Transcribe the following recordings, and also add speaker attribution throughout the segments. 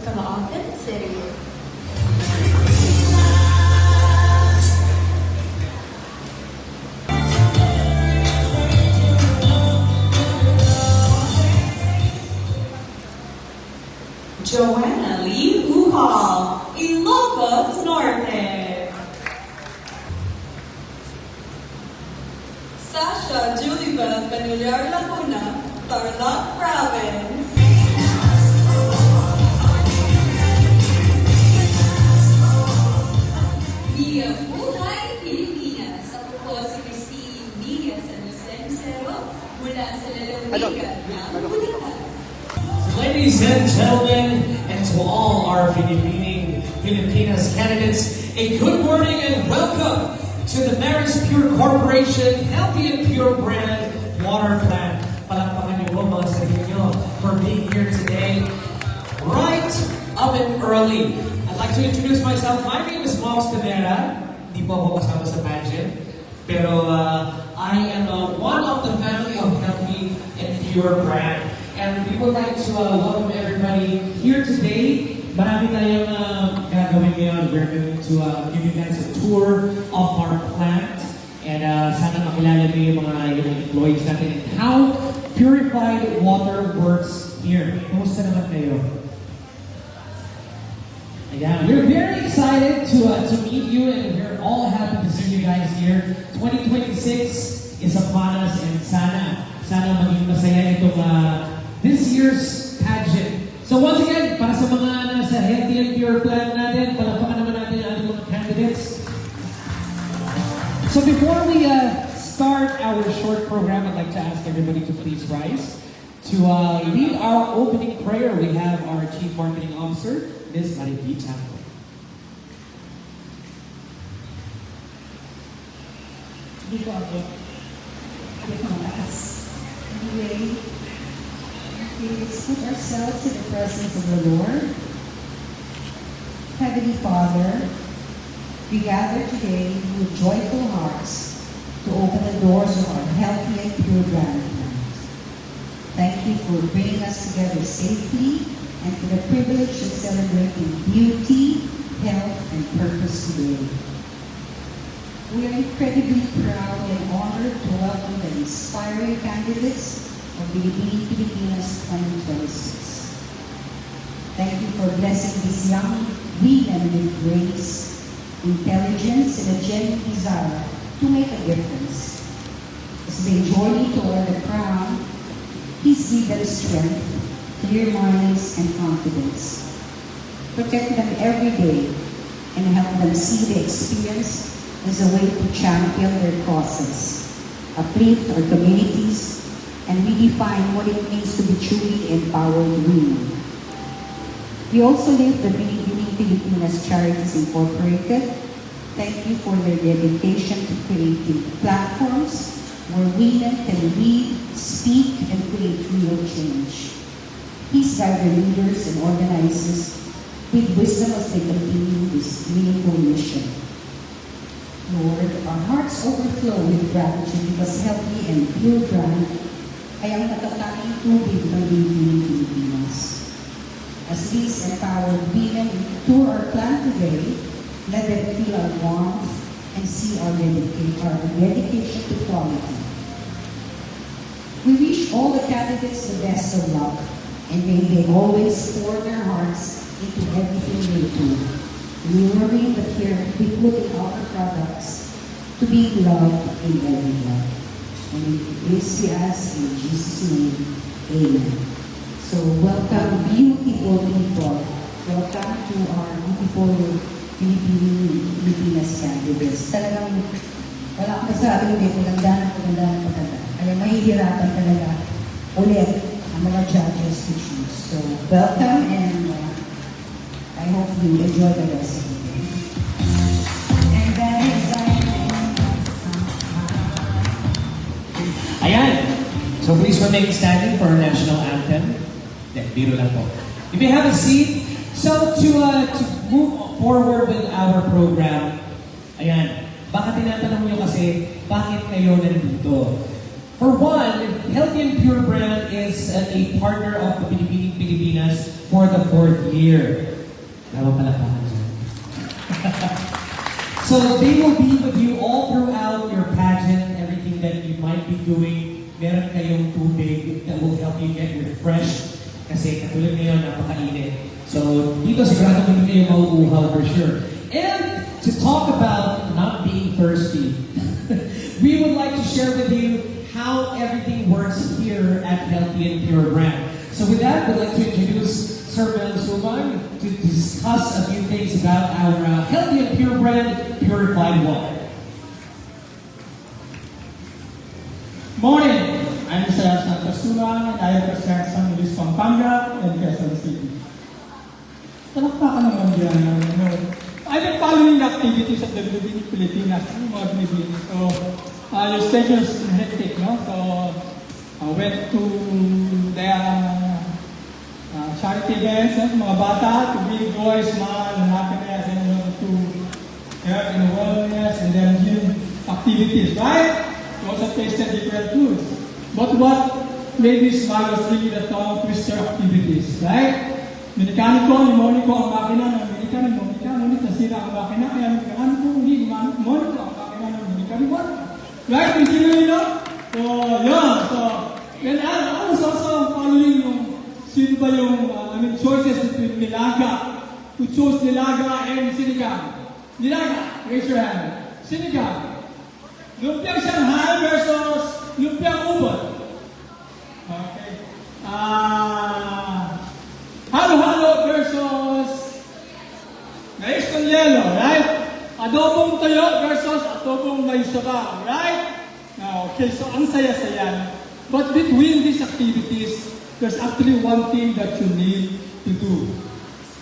Speaker 1: Caloocan City.
Speaker 2: Joanna Lee Uhal, Ilocos Norte. Sasha Julibel Canular Laguna, Tarlac Province. Via Buhay Pilipinas, ako po si Christine Diaz Anusencero mula sa lalawigan ng Bulacan.
Speaker 3: Ladies and gentlemen, and to all our Filipinas candidates, a good morning and welcome to the Maris Pure Corporation Healthy and Pure Brand Water Plant. Palakpakan niyo po mga sarili niyo for being here today, right up and early. I'd like to introduce myself. My name is Mox Tavera. Di po ako kasama sa pageant. Pero I am one of the family of Healthy and Pure Brand. And we would like to welcome everybody here today. Marami tayong gagawin ngayon. We're going to give you guys a tour of our plant. And sana makilala niyo yung mga employees natin and how purified water works here. Kumusta naman kayo? Ayan, we're very excited to meet you and we're all happy to see you guys here. 2026 is upon us and sana maging masaya itong this year's pageant. So once again, para sa mga nasa Healthy and Pure Plan natin, palakpakan naman natin ang ating mga candidates. So before we start our short program, I'd like to ask everybody to please rise. To lead our opening prayer, we have our Chief Marketing Officer, Ms. Mariví Chanco.
Speaker 4: Hindi ko ako. Hindi ko malakas. Anyway, let's put ourselves in the presence of the Lord. Heavenly Father, we gather today with joyful hearts to open the doors of our healthy and pure brand plant. Thank you for bringing us together safely and for the privilege of celebrating beauty, health, and purpose today. We are incredibly proud and honored to welcome the inspiring candidates of Binibining Pilipinas 2026. Thank you for blessing these young women with grace, intelligence, and a genuine desire to make a difference. As they journey toward the crown, please give them strength, clear minds, and confidence. Protect them every day and help them see the experience as a way to champion their causes, uplift our communities, and redefine what it means to be truly empowered women. We also lift the Binibining Pilipinas Charities Incorporated. Thank you for their dedication to creating platforms where women can lead, speak, and create real change. Please guide the leaders and organizers with wisdom as they continue this meaningful mission. Lord, our hearts overflow with gratitude because healthy and pure brand ay ang natatanging tubig ng Binibining Pilipinas. As these empowered women tour our plant today, let them feel our warmth and see our dedication to quality. We wish all the candidates the best of luck, and may they always pour their hearts into everything they do. We remain that here we put in our products to be loved in everyone. And this we ask in Jesus' name, Amen. So welcome, beautiful people. Welcome to our beautiful Pilipinas candidates. Talagang wala akong masabi, hindi maganda. Kaya mahihirapan talaga ulit ang mga judges to choose. So welcome and I hope you enjoy the rest of the day. And that is
Speaker 3: Ayan! So please remain standing for our national anthem. Biro lang po. You may have a seat. So to move forward with our program, ayan, baka tinatanong nyo kasi, bakit kayo nandito? For one, Healthy and Pure brand is a partner of the Binibining Pilipinas for the 4th year. Tama pala pa. So they will be with you all throughout your pageant, everything that you might be doing. Meron kayong tubig that will help you get refreshed. Kasi katulad ngayon, napakainit. So dito sigurado hindi kayo mauuhaw for sure. And to talk about not being thirsty, we would like to share with you how everything works here at Healthy and Pure brand. So with that, we'd like to introduce Sir Mel Suman to discuss a few things about our Healthy and Pure brand, purified water.
Speaker 1: Morning, I'm Mr. Santos Suman and I represent San Luis Pampanga and Quezon City. Talakpakan naman dyan. I've been following the activities of the Binibining Pilipinas, mga Binibining. So, your schedule is hectic, no? So, I went to their charity events, mga bata, to bring joy, smile, and happiness, and to health and wellness, and then gym activities, right? We also tasted different foods. But what made me smile was really the tongue twister activities, right? Minikaniko, nimoniko ang makina ng American, ngunit nasira ang makina, kaya minikaniko, hindi nimoniko ang makina ng American. Right? Continue, no? So, yun. So, and I was also following yung sino ba yung choices between Nilaga, who chose Nilaga and Sinigang. Nilaga, raise your hand. Sinigang. Lumpiang Shanghai versus Lumpiang Ubod. Okay. Halo-halo versus mais con yelo, right? Adobong toyo versus adobong may saba, right? Okay, so ang saya-saya. But between these activities, there's actually one thing that you need to do.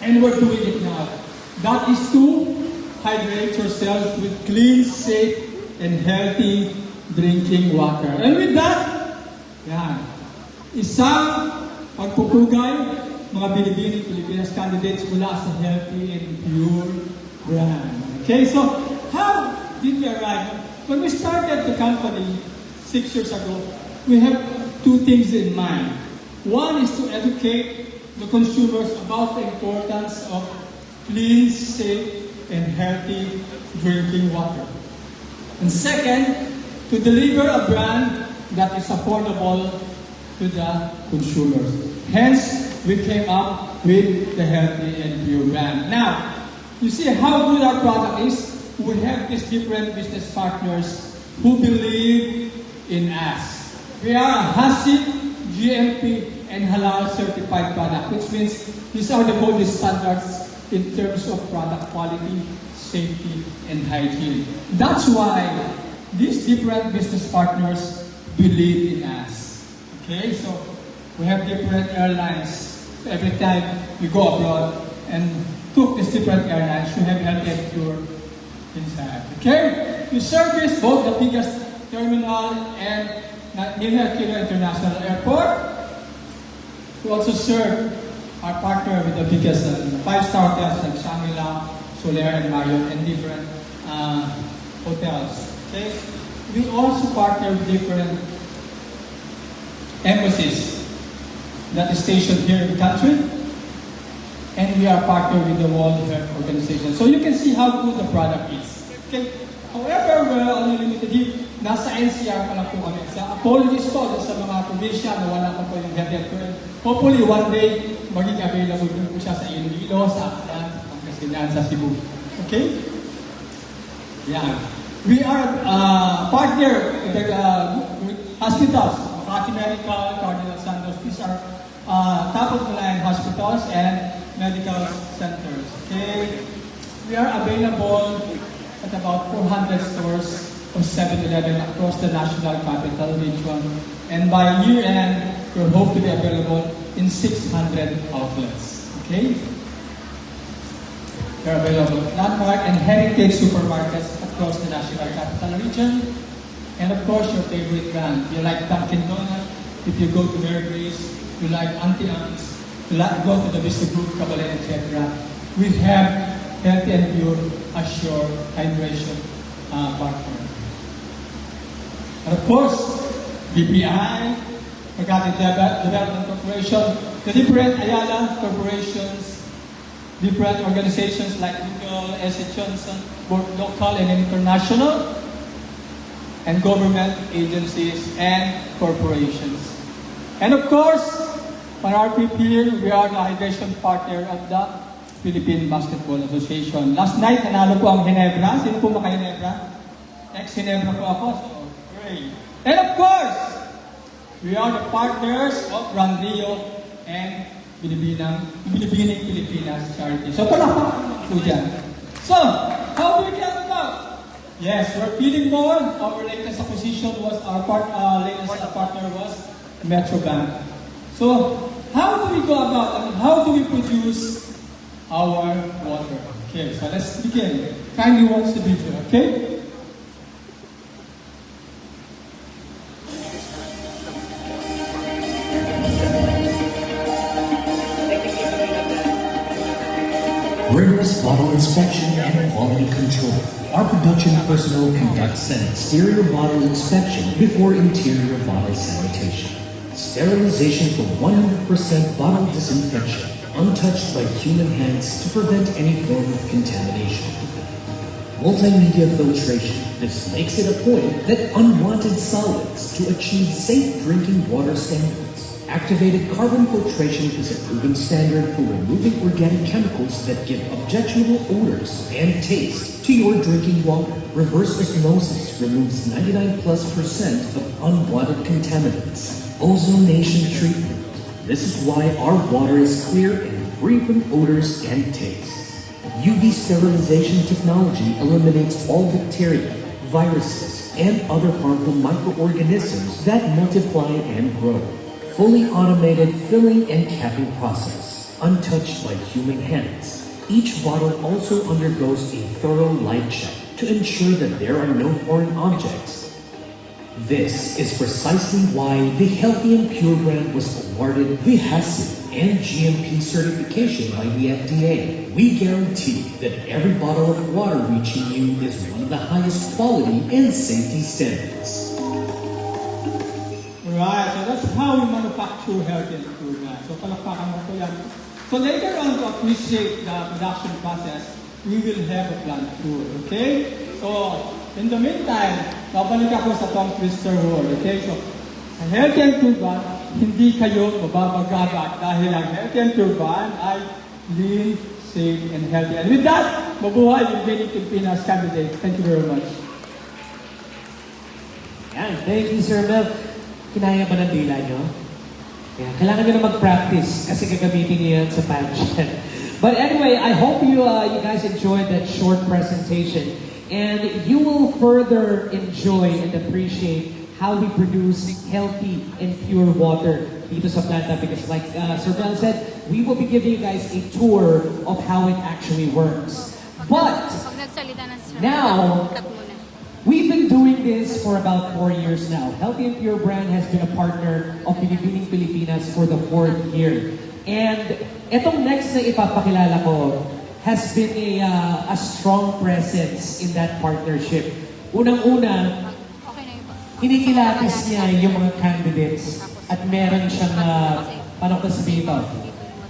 Speaker 1: And we're doing it now. That is to hydrate yourself with clean, safe, and healthy drinking water. And with that, yan, isang pagpupugay, mga Binibining Pilipinas candidates mula sa Healthy and Pure brand. Okay, so how did we arrive? When we started the company 6 years ago, we have two things in mind. One is to educate the consumers about the importance of clean, safe, and healthy drinking water. And second, to deliver a brand that is affordable to the consumers. Hence, we came up with the Healthy and Pure brand. Now, you see how good our product is? We have these different business partners who believe in us. We are a HACCP, GMP, and Halal certified product, which means these are the gold standards in terms of product quality, safety, and hygiene. That's why these different business partners believe in us. Okay, so we have different airlines. So every time we go abroad and took these different airlines, we have Healthy and Pure inside. Okay, we service both the biggest terminal and Ninoy Aquino International Airport. We also serve our partner with the biggest 5-star hotels like Shangri-La, Soler, and Marriott, and different hotels. Okay, we also partner with different embassies that is stationed here in the country, and we are partnered with the World Health Organization. So you can see how good the product is. Okay. However, we're only limited here. Nasa NCR pa lang po kami. So, apologies po sa mga probinsya na wala pa po yung Healthy and Pure. Hopefully, one day, maging available din po siya sa Iloilo, sa Aklan, Pangasinan, sa Cebu. Okay? Yeah. We are partner with hospitals, Makati Medical, Cardinal Santos. These are top-of-the-line hospitals and medical centers. Okay? We are available at about 400 stores of 7-Eleven across the National Capital Region. And by year-end, we hope to be available in 600 outlets. Okay? They're available at Landmark and Heritage supermarkets across the National Capital Region. And of course, your favorite brand. You like Dunkin' Donuts, if you go to Mary Grace, you like Auntie Anne's, you like go to the Vista Group, Kabalen, etc. We have Healthy and Pure as your hydration partner. And of course, BPI, Makati Development Corporation, the different Ayala corporations, different organizations like Google, S.A. Johnson, both local and international, and government agencies and corporations. And of course, on our trip here, we are the hydration partner of the Philippine Basketball Association. Last night, nanalo po ang Ginebra. Sino po maka-Ginebra? Ex-Ginebra po ako, so great. And of course, we are the partners of Randio and Binibining Pilipinas Charity. So, palakpakan po dyan. So, how do we get about? Yes, we're feeling more. Our latest acquisition was latest partner was Metrobank. So, how do we go about? I mean, how do we produce our water? Okay, so let's begin. Kindly watch the video, okay?
Speaker 3: Rigorous bottle inspection and quality control. Our production personnel conducts an exterior bottle inspection before interior bottle sanitation. Sterilization for 100% bottle disinfection, untouched by human hands to prevent any form of contamination. Multimedia filtration. This makes it a point that unwanted solids to achieve safe drinking water standards. Activated carbon filtration is a proven standard for removing organic chemicals that give objectionable odors and taste to your drinking water. Reverse osmosis removes 99+% of unwanted contaminants. Ozonation treatment. This is why our water is clear and free from odors and tastes. UV sterilization technology eliminates all bacteria, viruses, and other harmful microorganisms that multiply and grow. Fully automated filling and capping process, untouched by human hands. Each bottle also undergoes a thorough light check to ensure that there are no foreign objects. This is precisely why the Healthy and Pure brand was awarded the HACCP and GMP certification by the FDA. We guarantee that every bottle of water reaching you is one of the highest quality and safety standards.
Speaker 1: Right, so that's how we manufacture healthy and pure gas. So palakpakan mo po yan. So later on to appreciate the production process, we will have a plant tour, okay? So in the meantime, babalik ako sa tongue twister world, okay? So sa healthy and pure ban, hindi kayo mababagagat dahil ang healthy and pure ban ay lean, safe, and healthy. And with that, mabuhay yung Binibining Pilipinas candidate. Thank you very much.
Speaker 3: Yan, thank you, Sir Mel. Kinaya ba ng dila nyo? Yeah, kailangan nyo na mag-practice kasi gagamitin nyo yan sa pageant. But anyway, I hope you guys enjoyed that short presentation. And you will further enjoy and appreciate how we produce healthy and pure water dito sa planta because like Sir Mel said, we will be giving you guys a tour of how it actually works. But now, we've been doing this for about 4 years now. Healthy and Pure brand has been a partner of Binibining Pilipinas for the 4th year. And etong next na ipapakilala ko has been a strong presence in that partnership. Unang-una, kinikilatis niya yung mga candidates at meron siyang, paano ko sabihin ito?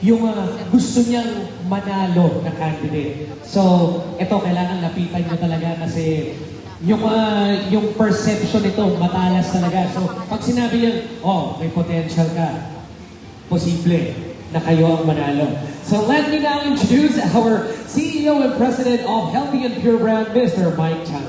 Speaker 3: Yung gusto niyang manalo na candidate. So, ito kailangan lapitan niyo talaga kasi yung perception nito, matalas talaga. So, pag sinabi niya, oh, may potential ka, posible na kayo ang manalo. So, let me now introduce our CEO and President of Healthy and Pure Brand, Mr. Mike Chan.